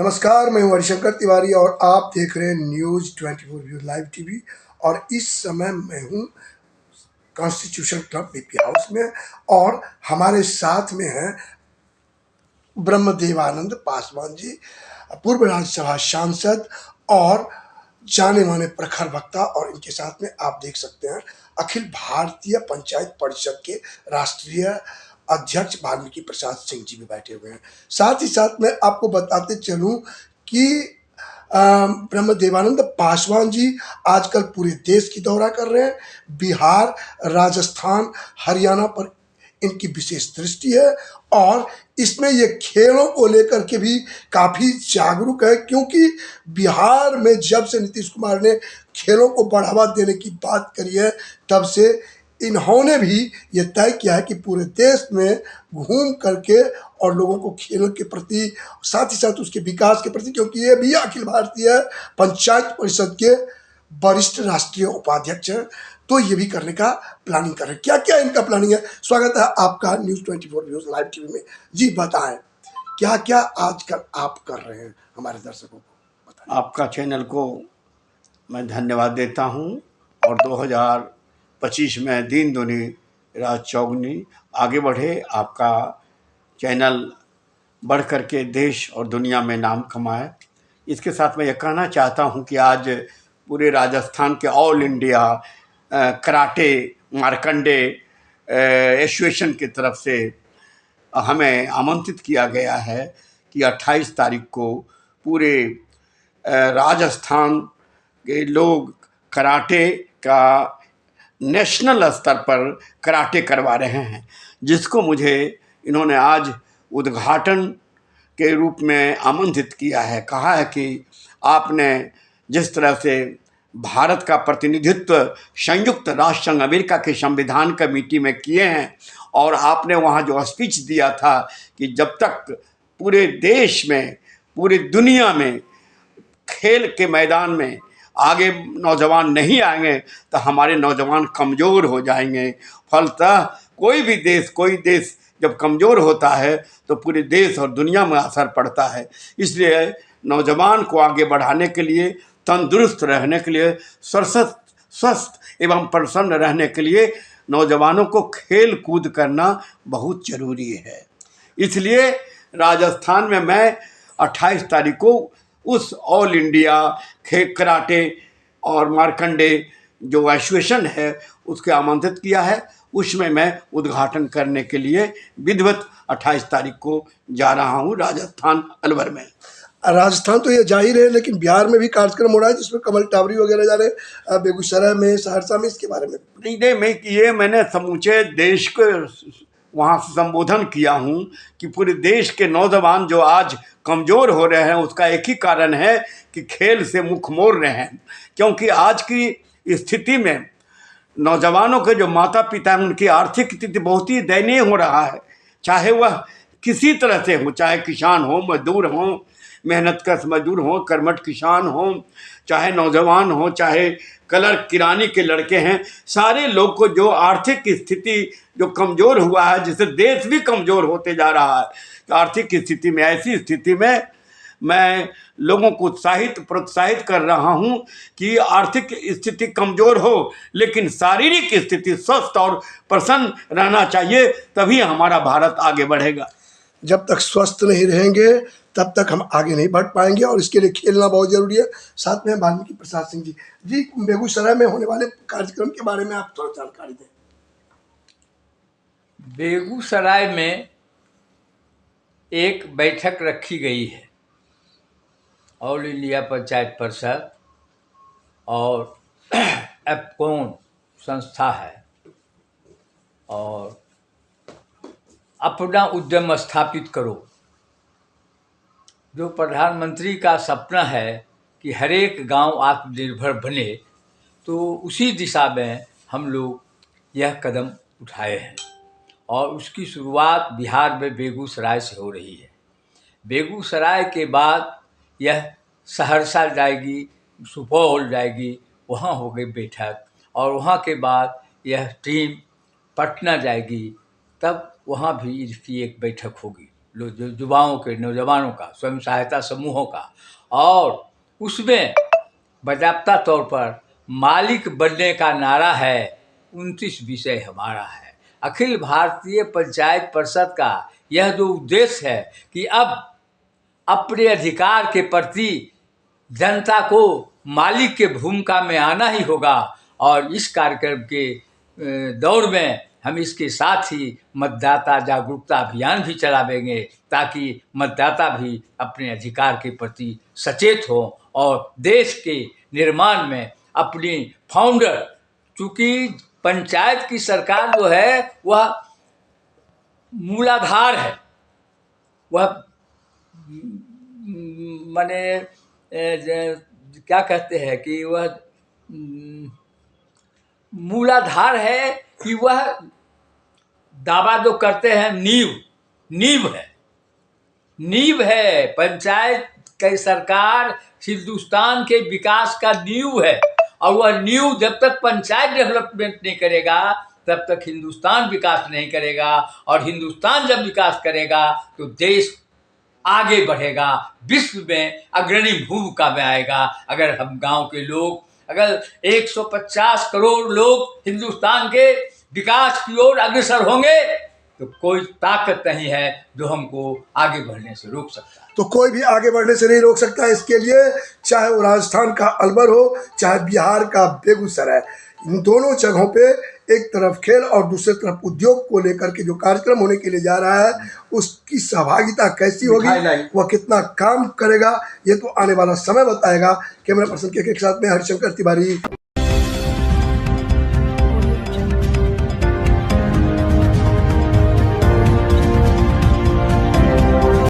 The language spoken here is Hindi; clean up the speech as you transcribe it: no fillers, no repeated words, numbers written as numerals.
नमस्कार, मैं हूं हरिशंकर तिवारी और आप देख रहे हैं न्यूज़ 24 व्यू लाइव टीवी। और इस समय मैं हूं कॉन्स्टिट्यूशन क्लब बीपी हाउस में और हमारे साथ में हैं ब्रह्मदेवानंद पासवान जी, पूर्व राज्यसभा सांसद और जाने माने प्रखर वक्ता। और इनके साथ में आप देख सकते हैं अखिल भारतीय पंचायत परिषद के राष्ट्रीय अध्यक्ष वाल्मीकि प्रसाद सिंह जी भी बैठे हुए हैं। साथ ही साथ मैं आपको बताते चलूं कि ब्रह्मदेवानंद पासवान जी आजकल पूरे देश की दौरा कर रहे हैं। बिहार, राजस्थान, हरियाणा पर इनकी विशेष दृष्टि है और इसमें ये खेलों को लेकर के भी काफ़ी जागरूक है, क्योंकि बिहार में जब से नीतीश कुमार ने खेलों को बढ़ावा देने की बात करी है, तब से इन्होंने भी ये तय किया है कि पूरे देश में घूम करके और लोगों को खेलों के प्रति, साथ ही साथ उसके विकास के प्रति, क्योंकि ये भी अखिल भारतीय पंचायत परिषद के वरिष्ठ राष्ट्रीय उपाध्यक्ष हैं, तो ये भी करने का प्लानिंग कर रहे हैं। क्या क्या इनका प्लानिंग है? स्वागत है आपका न्यूज़ 24 न्यूज़ लाइव टीवी में। जी बताएं, क्या क्या आजकल आप कर रहे हैं, हमारे दर्शकों को बताएं। आपका चैनल को मैं धन्यवाद देता हूं और 2025 में दिन दूनी रात चौगुनी आगे बढ़े, आपका चैनल बढ़ करके देश और दुनिया में नाम कमाए। इसके साथ मैं ये कहना चाहता हूं कि आज पूरे राजस्थान के all India karate Markande association की तरफ से हमें आमंत्रित किया गया है कि 28 तारीख को पूरे राजस्थान के लोग कराटे का नेशनल स्तर पर कराटे करवा रहे हैं, जिसको मुझे इन्होंने आज उद्घाटन के रूप में आमंत्रित किया है। कहा है कि आपने जिस तरह से भारत का प्रतिनिधित्व संयुक्त राष्ट्र संघ अमेरिका के संविधान कमेटी में किए हैं और आपने वहाँ जो स्पीच दिया था कि जब तक पूरे देश में, पूरी दुनिया में खेल के मैदान में आगे नौजवान नहीं आएंगे तो हमारे नौजवान कमज़ोर हो जाएंगे। फलतः कोई देश जब कमज़ोर होता है तो पूरे देश और दुनिया में असर पड़ता है। इसलिए नौजवान को आगे बढ़ाने के लिए, तंदुरुस्त रहने के लिए, स्वस्थ एवं प्रसन्न रहने के लिए नौजवानों को खेल कूद करना बहुत ज़रूरी है। इसलिए राजस्थान में मैं 28 तारीख को उस ऑल इंडिया कराटे और मार्कंडे जो एसोसिएशन है उसके आमंत्रित किया है। उसमें मैं उद्घाटन करने के लिए विधिवत 28 तारीख को जा रहा हूँ राजस्थान अलवर में। राजस्थान तो ये जाहिर है, लेकिन बिहार में भी कार्यक्रम हो रहा है जिसमें कमल टावरी वगैरह जा रहे हैं, बेगूसराय में, सहरसा में, इसके बारे में नहीं, मैंने समूचे देश को वहाँ से संबोधन किया हूँ कि पूरे देश के नौजवान जो आज कमज़ोर हो रहे हैं उसका एक ही कारण है कि खेल से मुख मोड़ रहे हैं। क्योंकि आज की स्थिति में नौजवानों के जो माता पिता हैं उनकी आर्थिक स्थिति बहुत ही दयनीय हो रहा है, चाहे वह किसी तरह से हो, चाहे किसान हो, मजदूर हो, मेहनत कश मजदूर हो, कर्मठ किसान हो, चाहे नौजवान हो, चाहे कलर किरानी के लड़के हैं, सारे लोग को जो आर्थिक स्थिति जो कमज़ोर हुआ है, जिससे देश भी कमज़ोर होते जा रहा है। आर्थिक स्थिति में, ऐसी स्थिति में मैं लोगों को प्रोत्साहित कर रहा हूं कि आर्थिक स्थिति कमज़ोर हो लेकिन शारीरिक स्थिति स्वस्थ और प्रसन्न रहना चाहिए, तभी हमारा भारत आगे बढ़ेगा। जब तक स्वस्थ नहीं रहेंगे तब तक हम आगे नहीं बढ़ पाएंगे और इसके लिए खेलना बहुत ज़रूरी है। साथ में वाल्मीकि प्रसाद सिंह जी बेगूसराय में होने वाले कार्यक्रम के बारे में आप थोड़ा जानकारी दें। बेगूसराय में एक बैठक रखी गई है, ऑल इंडिया पंचायत परिषद और एप्कोन संस्था है, और अपना उद्यम स्थापित करो। जो प्रधानमंत्री का सपना है कि हर एक गांव आत्मनिर्भर बने, तो उसी दिशा में हम लोग यह कदम उठाए हैं और उसकी शुरुआत बिहार में बेगूसराय से हो रही है। बेगूसराय के बाद यह सहरसा जाएगी, सुपौल जाएगी, वहाँ हो गई बैठक, और वहाँ के बाद यह टीम पटना जाएगी, तब वहाँ भी इसकी एक बैठक होगी। जो युवाओं के, नौजवानों का, स्वयं सहायता समूहों का, और उसमें बाकायदा तौर पर मालिक बनने का नारा है, 29 विषय हमारा है। अखिल भारतीय पंचायत परिषद का यह जो उद्देश्य है कि अब अपने अधिकार के प्रति जनता को मालिक के भूमिका में आना ही होगा, और इस कार्यक्रम के दौर में हम इसके साथ ही मतदाता जागरूकता अभियान भी चलावेंगे, ताकि मतदाता भी अपने अधिकार के प्रति सचेत हो और देश के निर्माण में अपनी फाउंडर, चूँकि पंचायत की सरकार जो है वह मूलाधार है, वह माने क्या कहते हैं कि वह मूलाधार है, कि वह दावा जो करते हैं नींव है। पंचायत की सरकार हिंदुस्तान के विकास का नींव है, और वह नींव जब तक पंचायत डेवलपमेंट नहीं करेगा तब तक हिंदुस्तान विकास नहीं करेगा, और हिंदुस्तान जब विकास करेगा तो देश आगे बढ़ेगा, विश्व में अग्रणी भूमिका में आएगा। अगर हम गांव के लोग, अगर 150 करोड़ लोग हिंदुस्तान के विकास की ओर अग्रसर होंगे तो कोई ताकत नहीं है जो हमको आगे बढ़ने से रोक सकता है। तो कोई भी आगे बढ़ने से नहीं रोक सकता। इसके लिए चाहे वो राजस्थान का अलवर हो, चाहे बिहार का बेगूसराय, इन दोनों जगहों पे एक तरफ खेल और दूसरी तरफ उद्योग को लेकर के जो कार्यक्रम होने के लिए जा रहा है, उसकी सहभागिता कैसी होगी, वह कितना काम करेगा, ये तो आने वाला समय बताएगा। कैमरा पर्सन के साथ में हरिशंकर तिवारी।